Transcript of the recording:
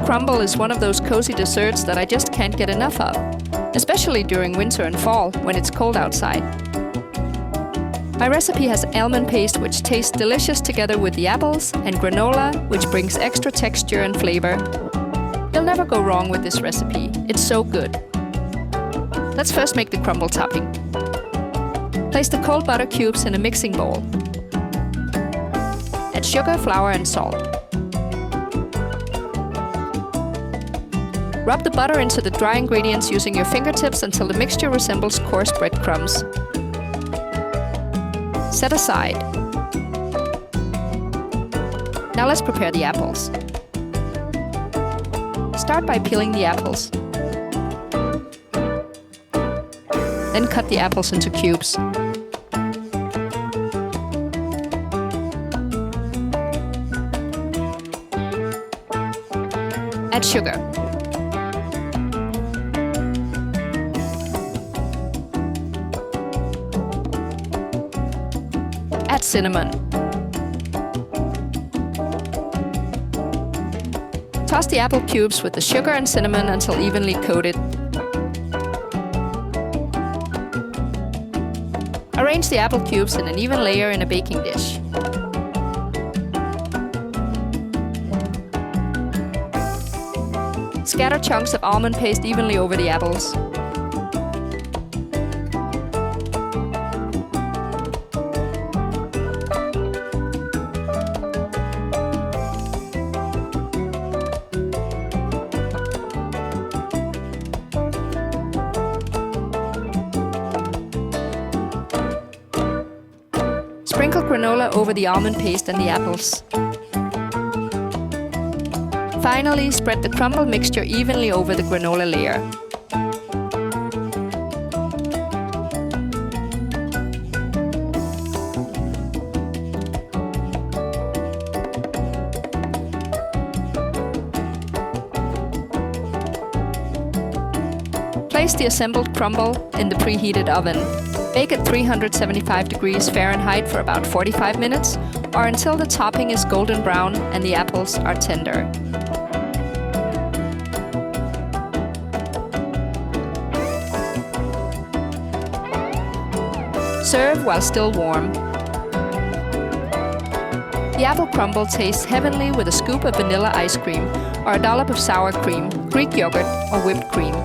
crumble is one of those cozy desserts that I just can't get enough of, especially during winter and fall when it's cold outside. My recipe has almond paste, which tastes delicious together with the apples, and granola, which brings extra texture and flavor. You'll never go wrong with this recipe. It's so good. Let's first make the crumble topping. Place the cold butter cubes in a mixing bowl. Add sugar, flour, and salt. Rub the butter into the dry ingredients using your fingertips until the mixture resembles coarse breadcrumbs. Set aside. Now let's prepare the apples. Start by peeling the apples. Then cut the apples into cubes. Add sugar. Add cinnamon. Toss the apple cubes with the sugar and cinnamon until evenly coated. Arrange the apple cubes in an even layer in a baking dish. Scatter chunks of almond paste evenly over the apples. Sprinkle granola over the almond paste and the apples. Finally, spread the crumble mixture evenly over the granola layer. Place the assembled crumble in the preheated oven. Bake at 375 degrees Fahrenheit for about 45 minutes, or until the topping is golden brown and the apples are tender. Serve while still warm. The apple crumble tastes heavenly with a scoop of vanilla ice cream, or a dollop of sour cream, Greek yogurt, or whipped cream.